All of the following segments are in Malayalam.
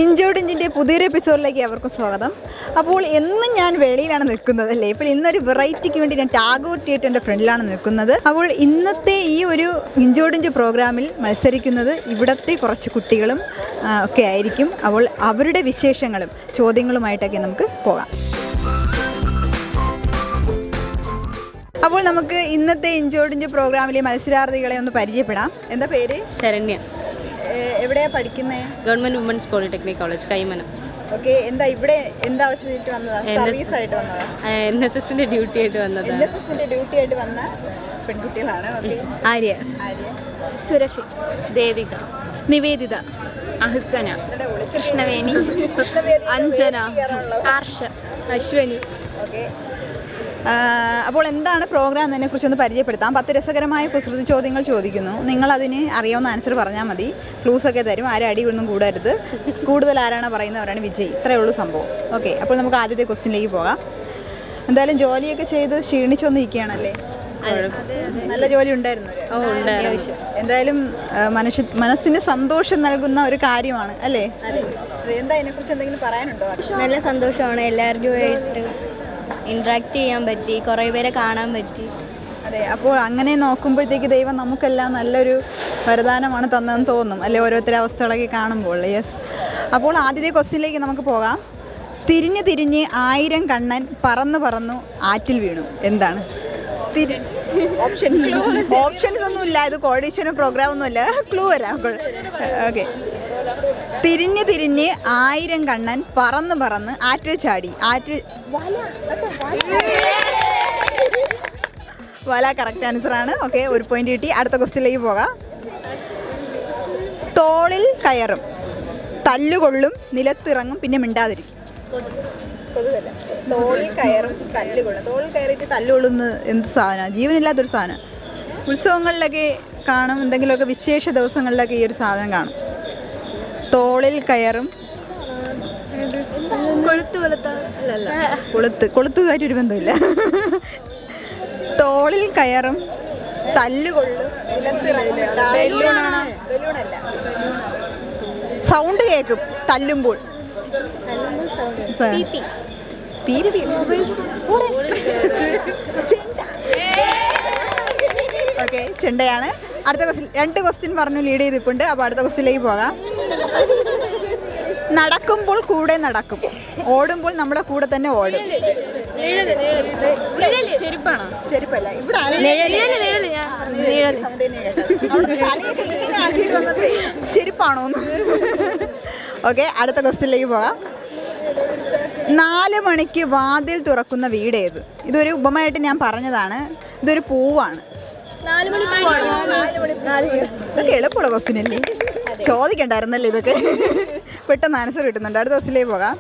ഇഞ്ചോടിഞ്ചിൻ്റെ പുതിയൊരു എപ്പിസോഡിലേക്ക് അവർക്കും സ്വാഗതം. അപ്പോൾ എന്നും ഞാൻ വെളിയിലാണ് നിൽക്കുന്നത് അല്ലേ. ഇപ്പോൾ ഇന്നൊരു വെറൈറ്റിക്ക് വേണ്ടി ഞാൻ ടാഗോർ തിയേറ്ററിൻ്റെ ഫ്രണ്ടിലാണ് നിൽക്കുന്നത്. അപ്പോൾ ഇന്നത്തെ ഈ ഒരു ഇഞ്ചോടിഞ്ച് പ്രോഗ്രാമിൽ മത്സരിക്കുന്നത് ഇവിടുത്തെ കുറച്ച് കുട്ടികളും ഒക്കെ ആയിരിക്കും. അപ്പോൾ അവരുടെ വിശേഷങ്ങളും ചോദ്യങ്ങളുമായിട്ടൊക്കെ നമുക്ക് പോകാം. അപ്പോൾ നമുക്ക് ഇന്നത്തെ ഇഞ്ചോടിഞ്ച് പ്രോഗ്രാമിലെ മത്സരാർത്ഥികളെ ഒന്ന് പരിചയപ്പെടാം. എന്താ പേര്? ശരണ്യ. എവിടെയാണ് പഠിക്കുന്നത്? Government women's polytechnic college, Kaimanam. Okay. ഇവിടെ എന്താ ആവശ്യമായിട്ട് വന്നതാ? സർവീസ് ആയിട്ട് വന്നതാ? NSSന്റെ ഡ്യൂട്ടി ആയിട്ട് വന്നതാ. NSSന്റെ ഡ്യൂട്ടി ആയിട്ട് വന്ന പെൺകുട്ടികളാണ്. ആര്യ, സുരഭി, ദേവിക, നിവേദിത, അഹ്സന, കൃഷ്ണവേണി, അഞ്ജന, ആർഷ, അശ്വനി. ഓക്കെ. അപ്പോൾ എന്താണ് പ്രോഗ്രാം എന്നതിനെ കുറിച്ചൊന്ന് പരിചയപ്പെടുത്താം. 10 രസകരമായ കുസൃതി ചോദ്യങ്ങൾ ചോദിക്കുന്നു. നിങ്ങളതിന് അറിയാവുന്ന ആൻസർ പറഞ്ഞാൽ മതി. ക്ലൂസൊക്കെ തരും. ആരും അടിയൊന്നും കൂടരുത്. കൂടുതൽ ആരാണ് പറയുന്നവരാണ് വിജയി. ഇത്രയേ ഉള്ളൂ സംഭവം. ഓക്കെ. അപ്പോൾ നമുക്ക് ആദ്യത്തെ ക്വസ്റ്റ്യനിലേക്ക് പോകാം. എന്തായാലും ജോലിയൊക്കെ ചെയ്ത് ക്ഷീണിച്ചൊന്നിരിക്കുകയാണല്ലേ? നല്ല ജോലി ഉണ്ടായിരുന്നു. എന്തായാലും മനസ്സിന് സന്തോഷം നൽകുന്ന ഒരു കാര്യമാണ് അല്ലേ? എന്താ അതിനെക്കുറിച്ച് എന്തെങ്കിലും പറയാനുണ്ടോ? നല്ല സന്തോഷമാണ്. എല്ലാവരുമായിട്ട് ഇൻട്രാക്ട് ചെയ്യാൻ പറ്റി, കുറേ പേരെ കാണാൻ പറ്റി. അതെ. അപ്പോൾ അങ്ങനെ നോക്കുമ്പോഴത്തേക്ക് ദൈവം നമുക്കെല്ലാം നല്ലൊരു വരദാനമാണ് തന്നതെന്ന് തോന്നും അല്ലേ, ഓരോരുത്തരെ അവസ്ഥകളൊക്കെ കാണുമ്പോൾ. യെസ്. അപ്പോൾ ആദ്യത്തെ ക്വസ്റ്റ്യനിലേക്ക് നമുക്ക് പോകാം. തിരിഞ്ഞ് തിരിഞ്ഞ് 1000 കണ്ണൻ പറന്നു പറന്നു ആറ്റിൽ വീണു. എന്താണ്? ഓപ്ഷൻസ് ഒന്നുമില്ല. ഇത് കോഡീശ്വരൻ പ്രോഗ്രാം ഒന്നുമില്ല. ക്ലൂ വരാം. ഓക്കെ. തിരിഞ്ഞ് തിരിഞ്ഞ് 1000 കണ്ണൻ പറന്ന് പറന്ന് ആറ്റിൽ ചാടി. വല കറക്റ്റ് ആൻസറാണ്. ഓക്കെ, ഒരു പോയിന്റ് കിട്ടി. അടുത്ത ക്വസ്റ്റ്യനിലേക്ക് പോകാം. തോളിൽ കയറും, തല്ലുകൊള്ളും, നിലത്തിറങ്ങും, പിന്നെ മിണ്ടാതിരിക്കും. കൊതുകല്ല. തോളിൽ കയറും, തല്ലുകൊള്ളും. തോളിൽ കയറിയിട്ട് തല്ലുകൊള്ളുന്ന എന്ത് സാധനമാണ്? ജീവനില്ലാത്തൊരു സാധനം. ഉത്സവങ്ങളിലൊക്കെ കാണും, എന്തെങ്കിലുമൊക്കെ വിശേഷ ദിവസങ്ങളിലൊക്കെ ഈ ഒരു സാധനം കാണും. തോളിൽ കയറും, കൊളുത്തുകാരൊരു ബന്ധമില്ല. തോളിൽ കയറും, തല്ലുകൊള്ളും, നിലത്തിറങ്ങും. ബലൂണല്ല. സൗണ്ട് കേൾക്കും തല്ലുമ്പോൾ. ഓക്കെ, ചെണ്ടയാണ്. അടുത്ത ക്വസ്റ്റ്യൻ. 2 ക്വസ്റ്റ്യൻ പറഞ്ഞു ലീഡ് ചെയ്തിട്ടുണ്ട്. അപ്പോൾ അടുത്ത ക്വസ്റ്റ്യനിലേക്ക് പോകാം. നടക്കുമ്പോൾ കൂടെ നടക്കും, ഓടുമ്പോൾ നമ്മുടെ കൂടെ തന്നെ ഓടും. ചെരുപ്പല്ല. ഇവിടെ ചെരുപ്പാണോന്ന്? ഓക്കെ, അടുത്ത ക്വസ്റ്റ്യനിലേക്ക് പോകാം. 4 മണിക്ക് വാതിൽ തുറക്കുന്ന വീട് ഏത്? ഇതൊരു ഉപമയായിട്ട് ഞാൻ പറഞ്ഞതാണ്. ഇതൊരു പൂവാണ്. ഇതൊക്കെ എളുപ്പമുള്ള ക്വസ്റ്റ്യൻ അല്ലേ? ചോദിക്കണ്ടായിരുന്നല്ലേ ഇതൊക്കെ? പെട്ടെന്ന് ആൻസർ കിട്ടുന്നുണ്ട്. അടുത്ത ക്വസ്റ്റ്യനിലേക്ക് പോകാം.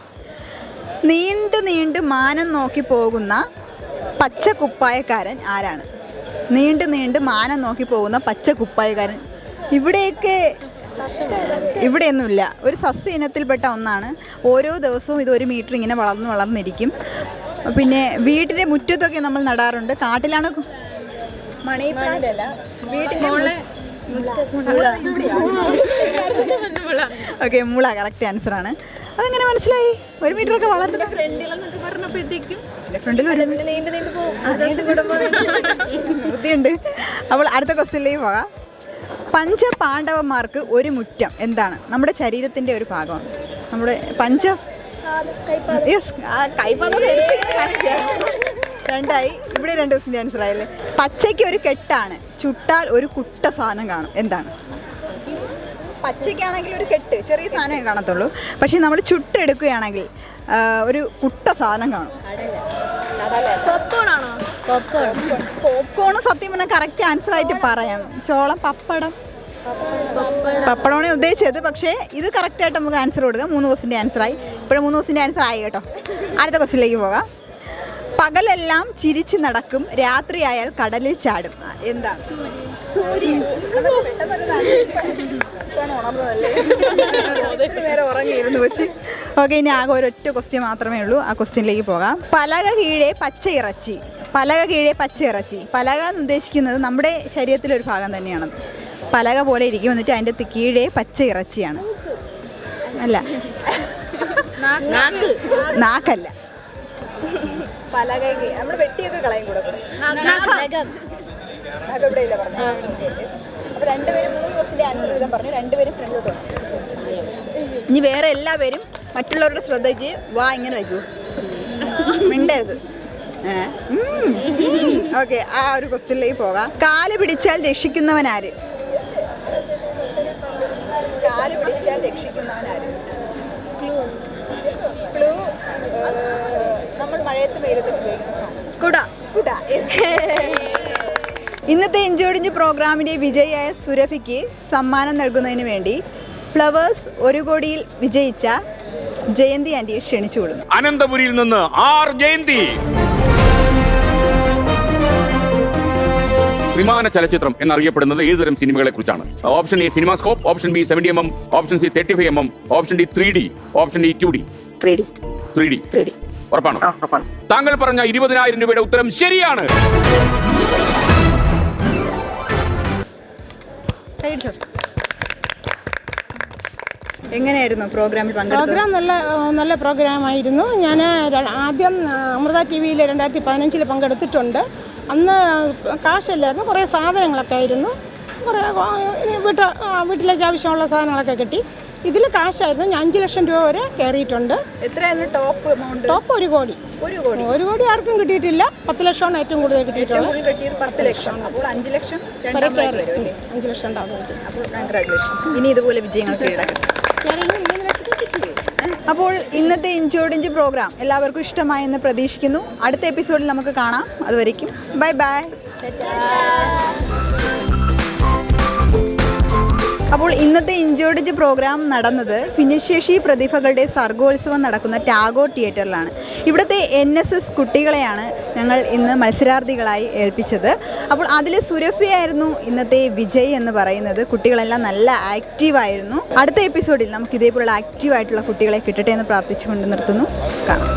നീണ്ടു നീണ്ട് മാനം നോക്കി പോകുന്ന പച്ച കുപ്പായക്കാരൻ ആരാണ്? നീണ്ടു നീണ്ട് മാനം നോക്കി പോകുന്ന പച്ച കുപ്പായക്കാരൻ. ഇവിടെയൊന്നുമില്ല. ഒരു സസ്യ ഇനത്തിൽപ്പെട്ട ഒന്നാണ്. ഓരോ ദിവസവും ഇത് 1 മീറ്റർ ഇങ്ങനെ വളർന്നിരിക്കും. പിന്നെ വീട്ടിൻ്റെ മുറ്റത്തൊക്കെ നമ്മൾ നടാറുണ്ട്. കാട്ടിലാണ്. മണി പ്ലാന്റ് അല്ല, വീട്ടിൻ്റെ ഓക്കെ, മുള കറക്റ്റ് ആൻസറാണ്. അതെങ്ങനെ മനസ്സിലായി? 1 മീറ്റർ ഒക്കെ വളർന്നത് ബുദ്ധിയുണ്ട്. അപ്പോൾ അടുത്ത ക്വസ്റ്റ്യനിലേക്ക് പോകാം. പഞ്ചപാണ്ഡവന്മാർക്ക് ഒരു മുറ്റം എന്താണ്? നമ്മുടെ ശരീരത്തിൻ്റെ ഒരു ഭാഗമാണ്. നമ്മുടെ കൈപ്പാദം 2ആയി. ഇവിടെ 2 ക്വസ്റ്റ്യൻ്റെ ആൻസർ ആയല്ലേ. പച്ചയ്ക്ക് ഒരു കെട്ടാണ്, ചുട്ടാൽ ഒരു കുട്ട സാധനം കാണും. എന്താണ്? പച്ചയ്ക്കാണെങ്കിൽ ഒരു കെട്ട്, ചെറിയ സാധനമേ കാണത്തുള്ളൂ. പക്ഷേ നമ്മൾ ചുട്ടെടുക്കുകയാണെങ്കിൽ ഒരു കുട്ട സാധനം കാണും. പോപ്കോണും സത്യം പറഞ്ഞാൽ കറക്റ്റ് ആൻസർ ആയിട്ട് പറയാം. ചോളം, പപ്പടമാണ് ഉദ്ദേശിച്ചത്. പക്ഷേ ഇത് കറക്റ്റായിട്ട് നമുക്ക് ആൻസർ കൊടുക്കാം. 3 ക്വസ്റ്റ്യൻ്റെ ആൻസറായി. ഇപ്പോഴും 3 ക്വസ്റ്റ്യൻ്റെ ആൻസർ ആയി കേട്ടോ. അടുത്ത ക്വസ്റ്റ്യനിലേക്ക് പോകാം. പകലെല്ലാം ചിരിച്ച് നടക്കും, രാത്രിയായാൽ കടലിൽ ചാടും. എന്താണ്? സൂര്യൻ. നേരം ഉറങ്ങിയിരുന്നു വെച്ച്. ഓക്കെ, ഇനി ആകെ ഒരൊറ്റ ക്വസ്റ്റ്യൻ മാത്രമേ ഉള്ളൂ. ആ ക്വസ്റ്റ്യനിലേക്ക് പോകാം. പലക കീഴെ പച്ച ഇറച്ചി. പലക എന്ന് ഉദ്ദേശിക്കുന്നത് നമ്മുടെ ശരീരത്തിലൊരു ഭാഗം തന്നെയാണ്. പലക പോലെ ഇരിക്കും, എന്നിട്ട് അതിൻ്റെ കീഴെ പച്ച ഇറച്ചിയാണ്. അല്ല, നാക്ക്. നാക്കല്ല. പലകൈ നമ്മൾ വെട്ടിയൊക്കെ കളയും കൂടെ. ഇവിടെ ഇല്ല പറഞ്ഞു. അപ്പൊ രണ്ടുപേരും 3 ക്വസ്റ്റിന്റെ ആൻസർ വീതം പറഞ്ഞു. രണ്ടുപേരും ഫ്രണ്ടിലോട്ട് വന്നു. ഇനി വേറെ എല്ലാവരും മറ്റുള്ളവരുടെ ശ്രദ്ധയ്ക്ക് വാ ഇങ്ങനെ വയ്ക്കൂ, മിണ്ടരുത്. ഓക്കെ, ആ ഒരു ക്വസ്റ്റ്യനിലേക്ക് പോകാം. കാല് പിടിച്ചാൽ രക്ഷിക്കുന്നവനാര്? കാല് പിടിച്ചാൽ രക്ഷിക്കുന്നവനാര്? ക്ലൂ നമ്മൾ മഴയത്ത് വെയിലത്തൊക്കെ ഉപയോഗിക്കുന്ന സാധനം. കുട. കുട. ഇന്നത്തെ ഇഞ്ചോടിഞ്ച് പ്രോഗ്രാമിന്റെ വിജയിയായ സുരഭിക്ക് സമ്മാനം നൽകുന്നതിന് വേണ്ടി ഫ്ലവേഴ്സ് 1 കോടിയിൽ വിജയിച്ച ജയന്തി ആന്റിയെ ക്ഷണിച്ചുകൊള്ളുന്നു. അനന്തപുരിയിൽ നിന്ന് ആർ ജയന്തി. ത്രിമാന ചലച്ചിത്രം എന്നറിയപ്പെടുന്നത് ഏതുതരം സിനിമകളെ കുറിച്ചാണ്? Option A CinemaScope, option B 70mm, option C 35mm, option D 3D, option D 2D. 3D. ഉറപ്പാണോ? താങ്കൾ പറഞ്ഞ 20,000 രൂപയുടെ ഉത്തരം ശരിയാണ്. എങ്ങനെയായിരുന്നു പ്രോഗ്രാമിൽ പങ്കെടുത്തത്? പ്രോഗ്രാം നല്ല പ്രോഗ്രാമായിരുന്നു. ഞാൻ ആദ്യം അമൃത TV-യിൽ 2015 പങ്കെടുത്തിട്ടുണ്ട്. അന്ന് കാശല്ലായിരുന്നു, കുറേ സാധനങ്ങളൊക്കെ ആയിരുന്നു. കുറേ വീട്ടിലേക്ക് ആവശ്യമുള്ള സാധനങ്ങളൊക്കെ കിട്ടി. ഇതിൽ കാശായിരുന്നു. ഞാൻ 5 ലക്ഷം രൂപ വരെ കയറിയിട്ടുണ്ട്. എത്രയായിരുന്നു ടോപ്പ് എമൗണ്ട്? ടോപ്പ് 1 കോടി. 1 കോടി ആർക്കും കിട്ടിയിട്ടില്ല. 10 ലക്ഷമാണ് ഏറ്റവും കൂടുതൽ കിട്ടിയിട്ടുള്ളത്. 10 ലക്ഷം. അപ്പോൾ 5 ലക്ഷം 5 ലക്ഷം ഉണ്ടാകും. അപ്പോൾ കൺഗ്രാറ്റുലേഷൻസ്. ഇനി ഇതുപോലെ വിജയങ്ങൾ കീഴടക്കും. അപ്പോൾ ഇന്നത്തെ ഇഞ്ചോടിഞ്ച് പ്രോഗ്രാം എല്ലാവർക്കും ഇഷ്ടമായെന്ന് പ്രതീക്ഷിക്കുന്നു. അടുത്ത എപ്പിസോഡിൽ നമുക്ക് കാണാം. അതുവരേക്കും ബൈ ബൈ. അപ്പോൾ ഇന്നത്തെ ഇഞ്ചോടിഞ്ച് പ്രോഗ്രാം നടന്നത് ഭിന്നശേഷി പ്രതിഭകളുടെ സർഗോത്സവം നടക്കുന്ന ടാഗോർ തിയേറ്ററിലാണ്. ഇവിടുത്തെ NSS കുട്ടികളെയാണ് ഞങ്ങൾ ഇന്ന് മത്സരാർത്ഥികളായി ഏൽപ്പിച്ചത്. അപ്പോൾ അതിൽ സുരഭിയായിരുന്നു ഇന്നത്തെ വിജയ് എന്ന് പറയുന്നത്. കുട്ടികളെല്ലാം നല്ല ആക്റ്റീവായിരുന്നു. അടുത്ത എപ്പിസോഡിൽ നമുക്ക് ഇതേപോലുള്ള ആക്റ്റീവായിട്ടുള്ള കുട്ടികളെ കിട്ടട്ടെ എന്ന് പ്രാർത്ഥിച്ചുകൊണ്ട് നിർത്തുന്നു. കാണാം.